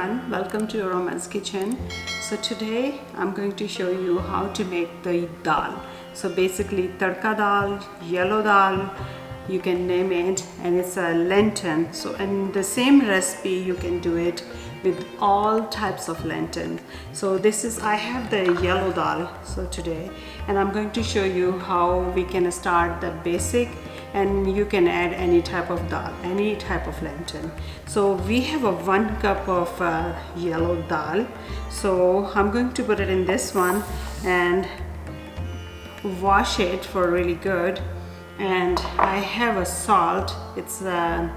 everyone, welcome to Roman's Kitchen. So today I'm going to show you how to make the dal. So basically tadka dal, yellow dal, you can name it, and it's a lentil. So in the same recipe you can do it with all types of lentil. So I have the yellow dal so today, and I'm going to show you how we can start the basic, and you can add any type of dal, any type of lentil. So we have a 1 cup of yellow dal. So I'm going to put it in this one and wash it for really good. And I have a salt, it's a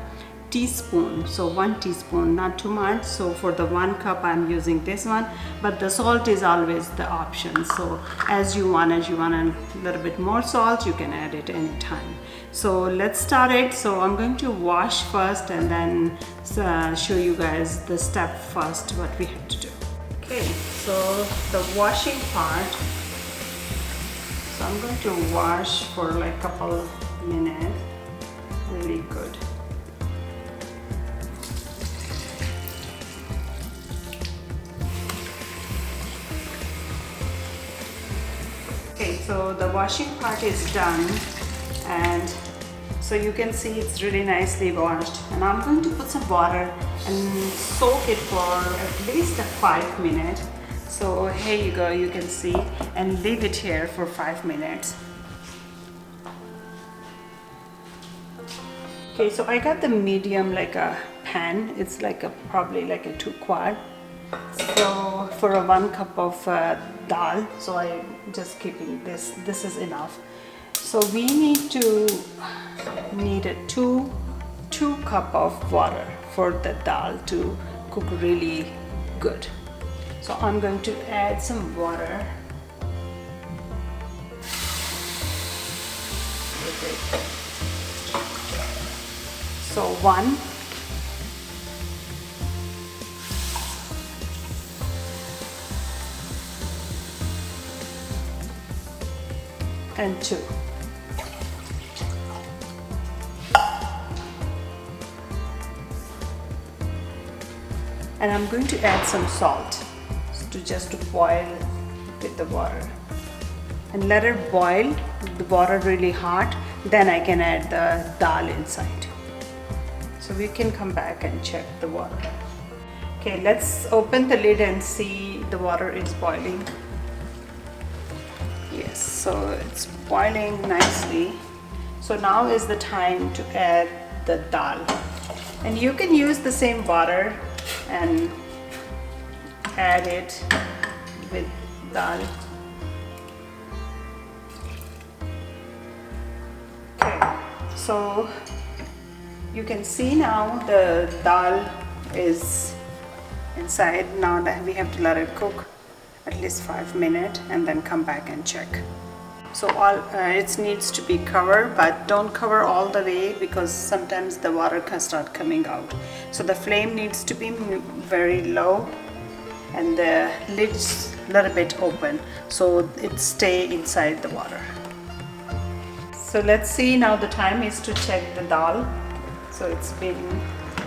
teaspoon, so 1 teaspoon, not too much. So for the 1 cup I'm using this one, but the salt is always the option. So as you want a little bit more salt, you can add it anytime. So let's start it. So I'm going to wash first and then show you guys the step first what we have to do. Okay, so the washing part. So I'm going to wash for like a couple minutes, really good. Okay, so the washing part is done, and so you can see it's really nicely washed. And I'm going to put some water and soak it for at least 5 minutes. So here you go, you can see, and leave it here for 5 minutes. Okay, so I got the medium, like a pan. It's like probably like a 2 quart. So for a 1 cup of dal, so I just keeping this is enough. So we need a 2 cup of water for the dal to cook really good. So I'm going to add some water. So 1. And 2. And I'm going to add some salt to boil with the water, and let it boil, the water really hot, then I can add the dal inside. So we can come back and check the water. Okay, let's open the lid and see the water is boiling. Yes, so it's boiling nicely. So now is the time to add the dal, and you can use the same water and add it with dal. Okay, so you can see now the dal is inside. Now that we have to let it cook at least 5 minutes and then come back and check. So it needs to be covered, but don't cover all the way because sometimes the water can start coming out. So the flame needs to be very low and the lid's a little bit open, so it stay inside the water. So let's see, now the time is to check the dal. So it's been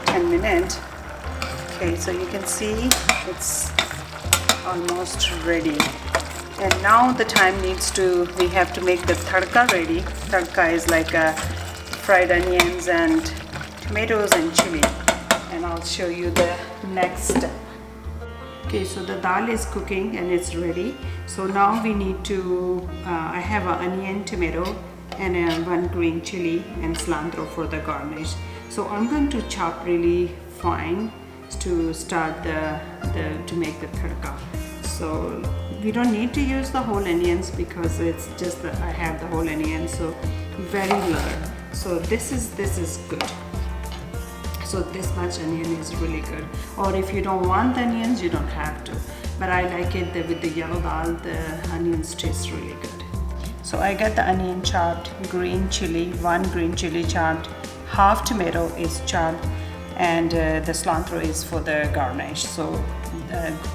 10 minutes. Okay, so you can see it's almost ready. And now the time we have to make the tadka ready. Tadka is like fried onions and tomatoes and chili. And I'll show you the next step. Okay, so the dal is cooking and it's ready. So now we need to, I have an onion, tomato, and 1 green chili and cilantro for the garnish. So I'm going to chop really fine to start to make the tadka. So we don't need to use the whole onions because it's just that I have the whole onion, so very little. So this is good. So this much onion is really good. Or if you don't want the onions, you don't have to. But I like it with the yellow dal, the onions taste really good. So I got the onion chopped, green chili, 1 green chili chopped, half tomato is chopped, and the cilantro is for the garnish. So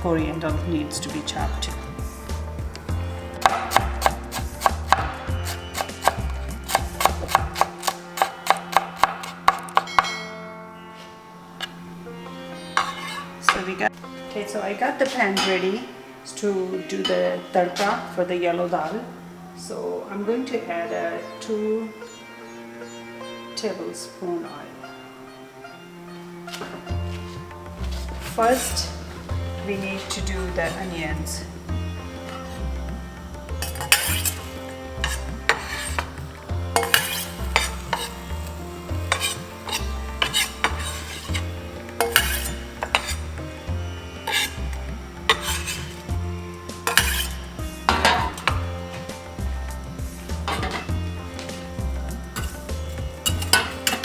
coriander needs to be chopped too. So I got the pan ready to do the tadka for the yellow dal. So I'm going to add 2 tablespoon oil. First, we need to do the onions.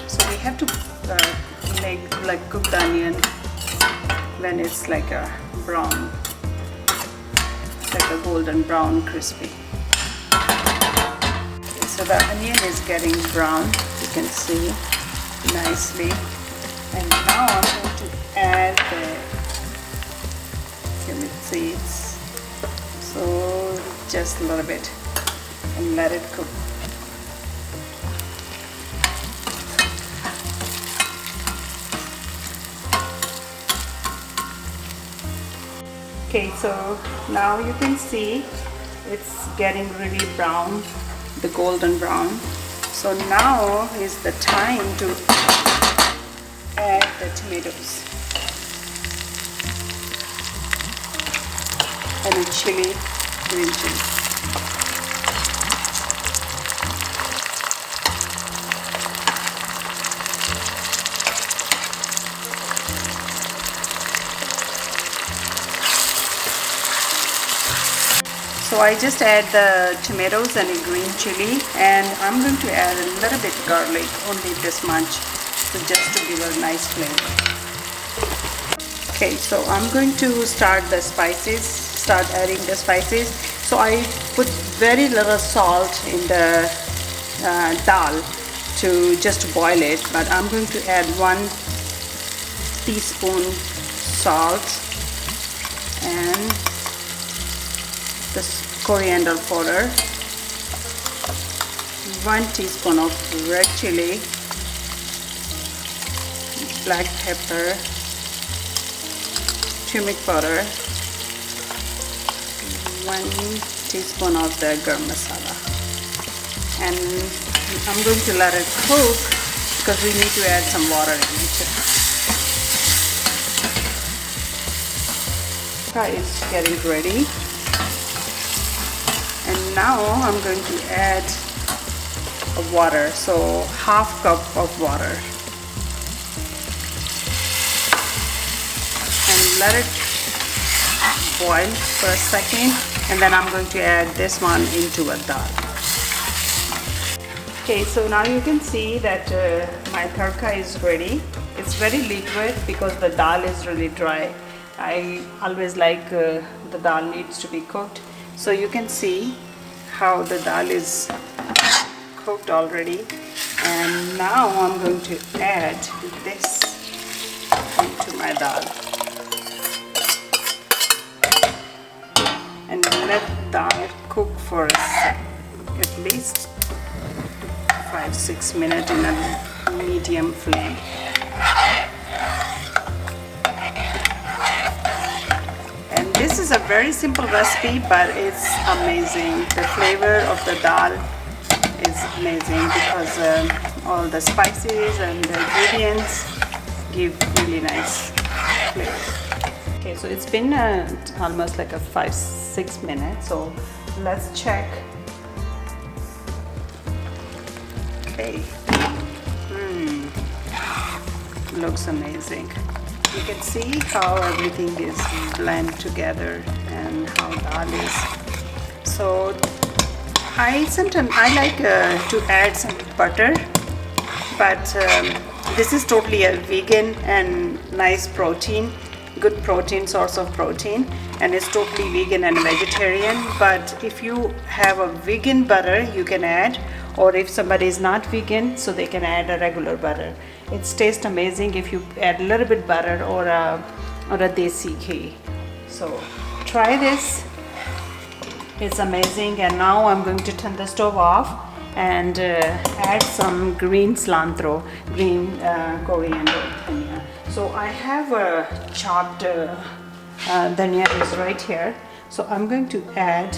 So we have to cook the onion when it's like a brown, like a golden brown, crispy. Okay, so the onion is getting brown, you can see nicely. And now I'm going to add the cumin seeds. So just a little bit and let it cook. Okay, so now you can see it's getting really brown, the golden brown. So now is the time to add the tomatoes and the chili, green chili. So I just add the tomatoes and the green chili, and I'm going to add a little bit garlic, only this much, so just to give a nice flavor. Okay, so I'm going to start adding the spices. So I put very little salt in the dal to just boil it, but I'm going to add 1 teaspoon salt and this coriander powder, 1 teaspoon of red chili, black pepper, turmeric powder, 1 teaspoon of the garam masala. And I'm going to let it cook because we need to add some water in it. It's getting ready. And now I'm going to add water, so 1/2 cup of water, and let it boil for a second, and then I'm going to add this one into a dal. Okay, so now you can see that my tadka is ready. It's very liquid because the dal is really dry. I always like the dal needs to be cooked. So you can see how the dal is cooked already, and now I'm going to add this into my dal and let dal cook for at least 5-6 minutes in a medium flame. This is a very simple recipe, but it's amazing. The flavor of the dal is amazing because all the spices and the ingredients give really nice flavor. Okay, so it's been almost like a 5-6 minutes, so let's check. Okay, looks amazing. You can see how everything is blended together and how dal is. So I like to add some butter, but this is totally a vegan and nice protein, good protein, source of protein, and it's totally vegan and vegetarian. But if you have a vegan butter, you can add, or if somebody is not vegan, so they can add a regular butter. It tastes amazing if you add a little bit butter or a desi ghee. So try this, it's amazing. And now I'm going to turn the stove off and add some green cilantro, green coriander. So I have a chopped dhania is right here. So I'm going to add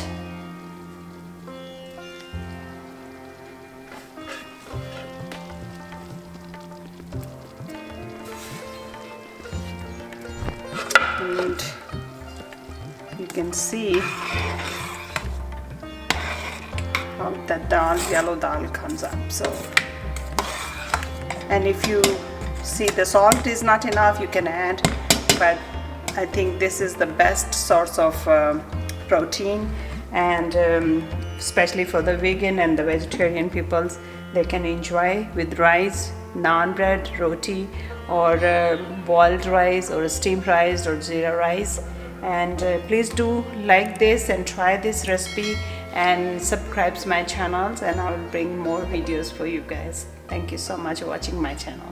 and you can see how the dal, yellow dal comes up. So, and if you see the salt is not enough, you can add, but I think this is the best source of protein, and especially for the vegan and the vegetarian peoples, they can enjoy with rice, naan bread, roti, or boiled rice, or steamed rice, or jeera rice. And please do like this and try this recipe, and subscribe to my channels, and I will bring more videos for you guys. Thank you so much for watching my channel.